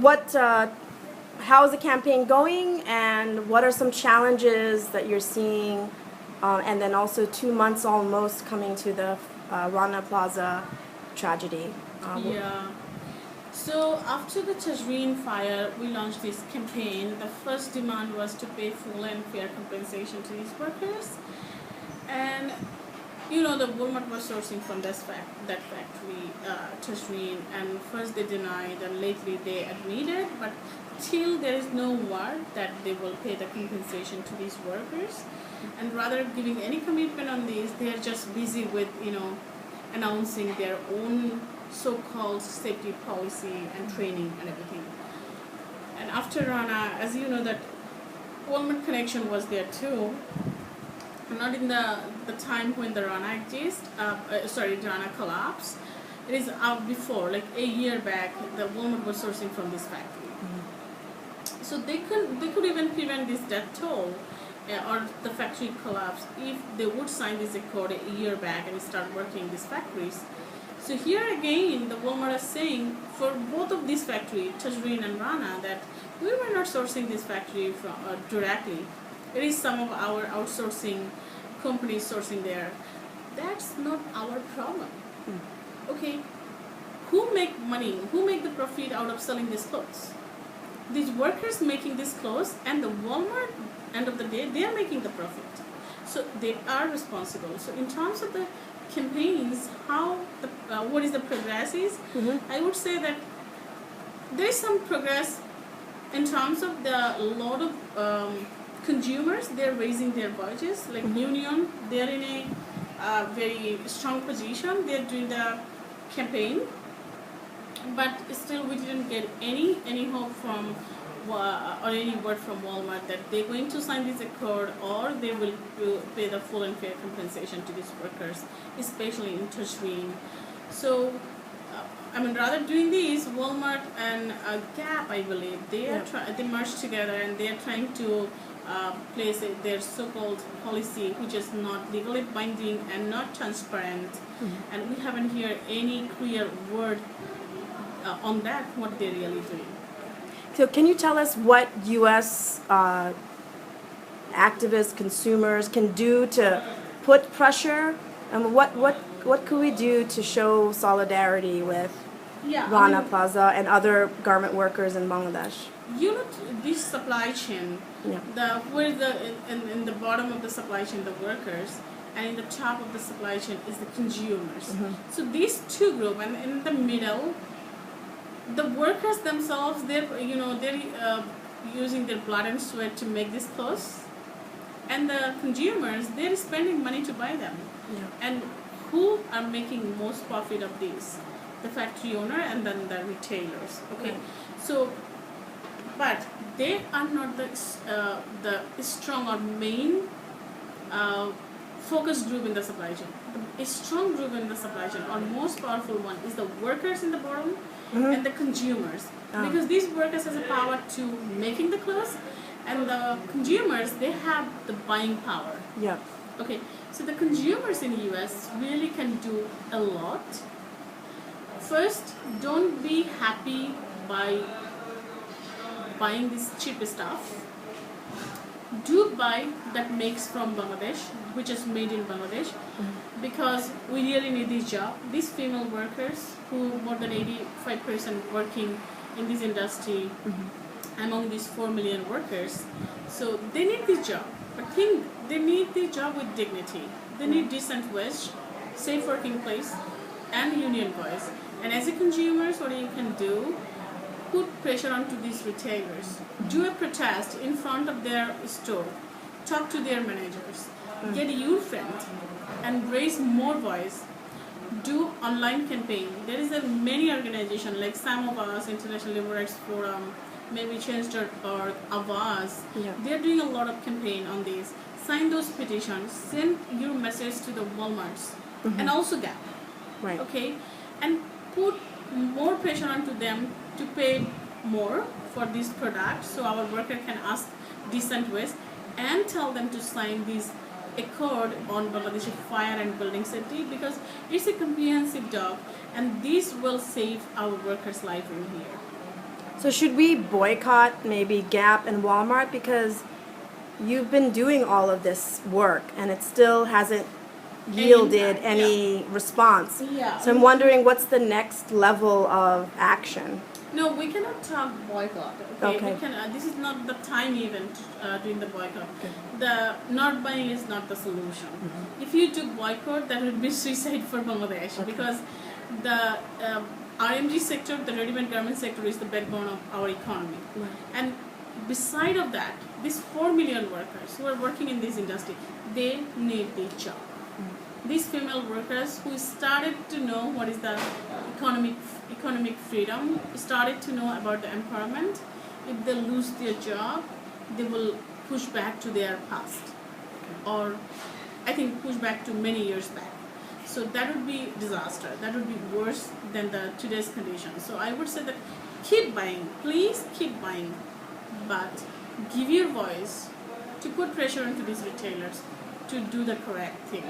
how is the campaign going, and what are some challenges that you're seeing, and then also 2 months almost coming to the Rana Plaza tragedy. Yeah. So after the Tajreen fire, we launched this campaign. The first demand was to pay full and fair compensation to these workers, and the Walmart was sourcing from that factory, Tajreen, and first they denied, and lately they admitted, but till there is no word that they will pay the compensation to these workers, and rather giving any commitment on this, they are just busy with announcing their own so-called safety policy and training and everything. And after Rana, as you know, that Walmart connection was there too. Not in the time when the Rana Rana collapsed. It is out before, like a year back, the Walmart was sourcing from this factory. Mm-hmm. So they could even prevent this death toll or the factory collapse if they would sign this accord a year back and start working these factories. So here again, the Walmart is saying for both of these factories, Tajreen and Rana, that we were not sourcing this factory from directly. It is some of our outsourcing companies sourcing there. That's not our problem. Okay, who make money? Who make the profit out of selling these clothes? These workers making these clothes, and the Walmart, end of the day, they are making the profit. So they are responsible. So in terms of the campaigns, what is the progress is, I would say that there is some progress in terms of the lot of consumers. They're raising their voices, like union, they're in a very strong position, they're doing the campaign, but still we didn't get any hope from or any word from Walmart that they're going to sign this accord or they will pay the full and fair compensation to these workers, especially in Tajreen. So rather doing this, Walmart and Gap, I believe, they merged together and they are trying to place their so-called policy, which is not legally binding and not transparent. And we haven't heard any clear word on that, what they're really doing. So can you tell us what U.S. activists, consumers can do to put pressure? And what could we do to show solidarity with Rana Plaza and other garment workers in Bangladesh? This supply chain, in the bottom of the supply chain, the workers, and in the top of the supply chain is the consumers. So these two groups, and in the middle, the workers themselves, they're using their blood and sweat to make these clothes, and the consumers, they're spending money to buy them. And who are making most profit of these? The factory owner and then the retailers. Okay, so but they are not the strong or main focus group in the supply chain. A strong group in the supply chain, or most powerful one, is the workers in the bottom and the consumers, because these workers has a power to making the clothes, and the consumers, they have the buying power. Okay, so the consumers in US really can do a lot. First, don't be happy by buying this cheap stuff. Do buy that makes from Bangladesh, which is made in Bangladesh, because we really need this job. These female workers, who more than 85% working in this industry, among these 4 million workers, so they need this job. But they need the job with dignity. They need decent wage, safe working place, and union voice. And as a consumers, what you can do, put pressure onto these retailers. Do a protest in front of their store. Talk to their managers. Get your friend and raise more voice. Do online campaign. There is many organizations like Some of Us, International Labor Rights Forum, maybe Change.org, Avaz. They're doing a lot of campaign on this. Sign those petitions. Send your message to the Walmarts and also Gap. Okay, and put more pressure onto them to pay more for this product, so our worker can ask decent wage, and tell them to sign this accord on Bangladeshi fire and building safety, because it's a comprehensive job and this will save our workers' life in here. So should we boycott maybe Gap and Walmart because you've been doing all of this work and it still hasn't yielded impact, any response? Yeah. So I'm wondering what's the next level of action? No, we cannot talk boycott. Okay, Okay. we can. This is not the time even doing the boycott. The not buying is not the solution. If you do boycott, that would be suicide for Bangladesh because the RMG sector, the ready-made garment sector, is the backbone of our economy. And beside of that, these 4 million workers who are working in this industry, they need the job. These female workers who started to know what is the economic freedom, started to know about the empowerment. If they lose their job, they will push back to their past, or I think push back to many years back. So that would be disaster. That would be worse than the today's condition. So I would say that keep buying, please keep buying, but give your voice to put pressure into these retailers to do the correct thing.